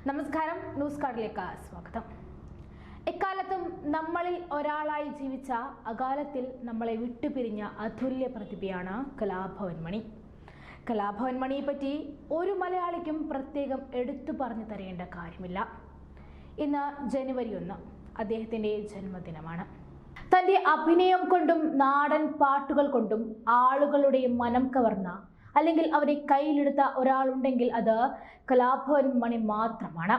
നമസ്കാരം, ന്യൂസ് കാർഡിലേക്ക് സ്വാഗതം. എക്കാലത്തും നമ്മളിൽ ഒരാളായി ജീവിച്ച അകാലത്തിൽ നമ്മളെ വിട്ടുപിരിഞ്ഞ അതുല്യ പ്രതിഭയാണ് കലാഭവൻ മണി. കലാഭവൻ മണിയെ പറ്റി ഒരു മലയാളിക്കും പ്രത്യേകം എടുത്തു പറഞ്ഞു തരേണ്ട കാര്യമില്ല. ഇന്ന് ജനുവരി 1 അദ്ദേഹത്തിൻ്റെ ജന്മദിനമാണ്. തൻ്റെ അഭിനയം കൊണ്ടും നാടൻ പാട്ടുകൾ കൊണ്ടും ആളുകളുടെ മനം കവർന്ന അല്ലെങ്കിൽ അവരെ കയ്യിലെടുത്ത ഒരാളുണ്ടെങ്കിൽ അത് കലാഭവൻ മണി മാത്രമാണ്.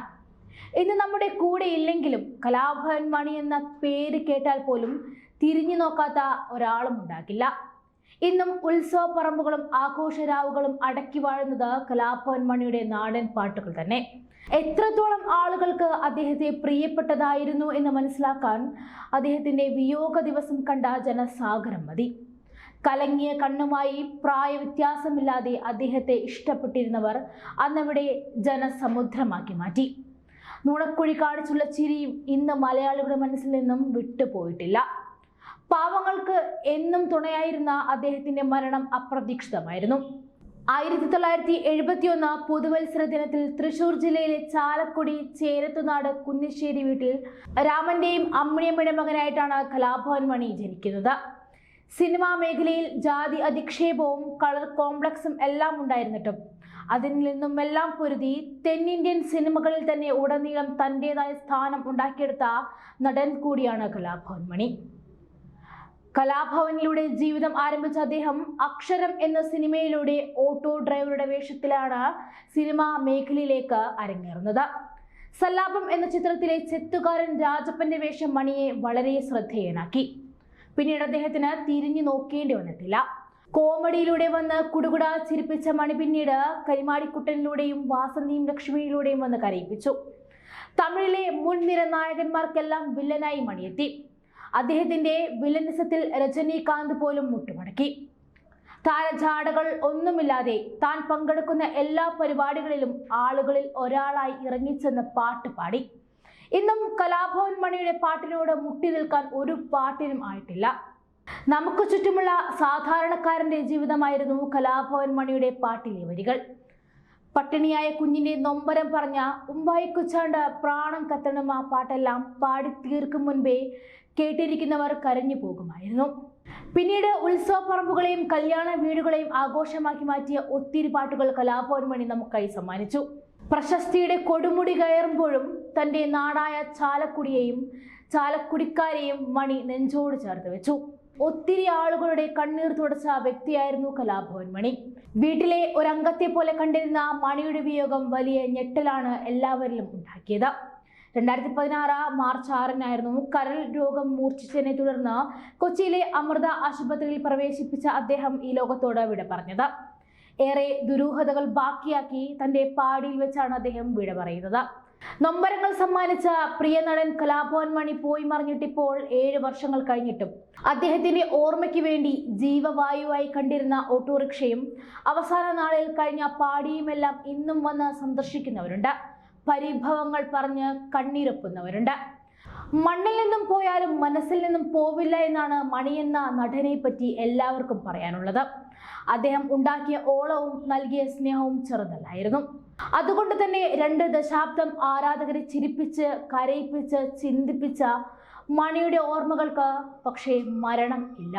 ഇന്ന് നമ്മുടെ കൂടെ ഇല്ലെങ്കിലും കലാഭവൻ മണി എന്ന പേര് കേട്ടാൽ പോലും തിരിഞ്ഞു നോക്കാത്ത ഒരാളും ഉണ്ടാകില്ല. ഇന്നും ഉത്സവ പറമ്പുകളും ആഘോഷരാവുകളും അടക്കി വാഴുന്നത് കലാഭവൻ മണിയുടെ നാടൻ പാട്ടുകൾ തന്നെ. എത്രത്തോളം ആളുകൾക്ക് അദ്ദേഹത്തെ പ്രിയപ്പെട്ടതായിരുന്നു എന്ന് മനസ്സിലാക്കാൻ അദ്ദേഹത്തിൻ്റെ വിയോഗ ദിവസം കണ്ട ജനസാഗരം മതി. കലങ്ങിയ കണ്ണുമായി പ്രായവ്യത്യാസമില്ലാതെ അദ്ദേഹത്തെ ഇഷ്ടപ്പെട്ടിരുന്നവർ അന്നവിടെ ജനസമുദ്രമാക്കി മാറ്റി. നുണക്കുഴി കാണിച്ചുള്ള ചിരിയും ഇന്ന് മലയാളികളുടെ മനസ്സിൽ നിന്നും വിട്ടുപോയിട്ടില്ല. പാവങ്ങൾക്ക് എന്നും തുണയായിരുന്ന അദ്ദേഹത്തിന്റെ മരണം അപ്രതീക്ഷിതമായിരുന്നു. 1971 പുതുവത്സര ദിനത്തിൽ തൃശൂർ ജില്ലയിലെ ചാലക്കുടി ചേരത്തുനാട് കുന്നിശ്ശേരി വീട്ടിൽ രാമന്റെയും അമ്മിണിയമ്മയുടെ മകനായിട്ടാണ് കലാഭവൻ മണി ജനിക്കുന്നത്. സിനിമാ മേഖലയിൽ ജാതി അധിക്ഷേപവും കളർ കോംപ്ലക്സും എല്ലാം ഉണ്ടായിരുന്നിട്ടും അതിൽ നിന്നുമെല്ലാം പൊരുതി തെന്നിന്ത്യൻ സിനിമകളിൽ തന്നെ ഉടനീളം തൻ്റെതായ സ്ഥാനം ഉണ്ടാക്കിയെടുത്ത നടൻ കൂടിയാണ് കലാഭവൻ മണി. കലാഭവനിലൂടെ ജീവിതം ആരംഭിച്ച അദ്ദേഹം അക്ഷരം എന്ന സിനിമയിലൂടെ ഓട്ടോ ഡ്രൈവറുടെ വേഷത്തിലാണ് സിനിമാ മേഖലയിലേക്ക് അരങ്ങേറുന്നത്. സല്ലാപം എന്ന ചിത്രത്തിലെ ചെത്തുകാരൻ രാജപ്പന്റെ വേഷം മണിയെ വളരെ ശ്രദ്ധേയനാക്കി. പിന്നീട് അദ്ദേഹത്തിന് തിരിഞ്ഞു നോക്കേണ്ടി വന്നിട്ടില്ല. കോമഡിയിലൂടെ വന്ന് കുടുകുട ചിരിപ്പിച്ച മണി പിന്നീട് കരിമാടിക്കുട്ടനിലൂടെയും വാസന്തിയും ലക്ഷ്മിയിലൂടെയും വന്ന് കരയിപ്പിച്ചു. തമിഴിലെ മുൻനിര നായകന്മാർക്കെല്ലാം വില്ലനായി മണിയെത്തി. അദ്ദേഹത്തിന്റെ വില്ലനിസത്തിൽ രജനീകാന്ത് പോലും മുട്ടുമടക്കി. താരജാടകൾ ഒന്നുമില്ലാതെ താൻ പങ്കെടുക്കുന്ന എല്ലാ പരിപാടികളിലും ആളുകളിൽ ഒരാളായി ഇറങ്ങിച്ചെന്ന് പാട്ട് പാടി. ഇന്നും കലാഭവൻ മണിയുടെ പാട്ടിനോട് മുട്ടി നിൽക്കാൻ ഒരു പാട്ടിനും ആയിട്ടില്ല. നമുക്ക് ചുറ്റുമുള്ള സാധാരണക്കാരന്റെ ജീവിതമായിരുന്നു കലാഭവൻ മണിയുടെ പാട്ടിലെ വരികൾ. പട്ടിണിയായ കുഞ്ഞിന്റെ നൊമ്പരം പറഞ്ഞ ഉമ്പായിക്കുച്ചാണ്ട് പ്രാണം കത്തണം ആ പാട്ടെല്ലാം പാടി തീർക്കും മുൻപേ കേട്ടിരിക്കുന്നവർ കരഞ്ഞു പോകുമായിരുന്നു. പിന്നീട് ഉത്സവ പറമ്പുകളെയും കല്യാണ വീടുകളെയും ആഘോഷമാക്കി മാറ്റിയ ഒത്തിരി പാട്ടുകൾ കലാഭവൻ മണി നമുക്കായി സമ്മാനിച്ചു. പ്രശസ്തിയുടെ കൊടുമുടി കയറുമ്പോഴും തൻ്റെ നാടായ ചാലക്കുടിയെയും ചാലക്കുടിക്കാരെയും മണി നെഞ്ചോട് ചേർത്ത് വെച്ചു. ഒത്തിരി ആളുകളുടെ കണ്ണീർ തുടച്ച വ്യക്തിയായിരുന്നു കലാഭവൻ മണി. വീട്ടിലെ ഒരംഗത്തെ പോലെ കണ്ടിരുന്ന മണിയുടെ വിയോഗം വലിയ ഞെട്ടലാണ് എല്ലാവരിലും ഉണ്ടാക്കിയത്. 2016 മാർച്ച് 6 കരൾ രോഗം മൂർച്ഛിച്ചതിനെ തുടർന്ന് കൊച്ചിയിലെ അമൃത ആശുപത്രിയിൽ പ്രവേശിപ്പിച്ച അദ്ദേഹം ഈ ലോകത്തോട് വിട പറഞ്ഞത്. ഏറെ ദുരൂഹതകൾ ബാക്കിയാക്കി തന്റെ പാടിയിൽ വെച്ചാണ് അദ്ദേഹം വിട പറയുന്നത്. നൊമ്പരങ്ങൾ സമ്മാനിച്ച പ്രിയ നടൻ കലാഭവൻ മണി പോയി മറിഞ്ഞിട്ടിപ്പോൾ 7 വർഷങ്ങൾ കഴിഞ്ഞിട്ടും അദ്ദേഹത്തിന്റെ ഓർമ്മയ്ക്ക് വേണ്ടി ജീവവായുവായി കണ്ടിരുന്ന ഓട്ടോറിക്ഷയും അവസാന നാളിൽ കഴിഞ്ഞ പാടിയുമെല്ലാം ഇന്നും വന്ന് സന്ദർശിക്കുന്നവരുണ്ട്. പരിഭവങ്ങൾ പറഞ്ഞ് കണ്ണീരൊപ്പുന്നവരുണ്ട്. മണ്ണിൽ നിന്നും പോയാലും മനസ്സിൽ നിന്നും പോവില്ല എന്നാണ് മണി എന്ന നടനെ പറ്റി എല്ലാവർക്കും പറയാനുള്ളത്. അദ്ദേഹം ഉണ്ടാക്കിയ ഓളവും നൽകിയ സ്നേഹവും ചെറുതല്ലായിരുന്നു. അതുകൊണ്ട് തന്നെ 2 ദശാബ്ദം ആരാധകരെ ചിരിപ്പിച്ച് കരയിപ്പിച്ച് ചിന്തിപ്പിച്ച മണിയുടെ ഓർമ്മകൾക്ക് പക്ഷേ മരണം ഇല്ല.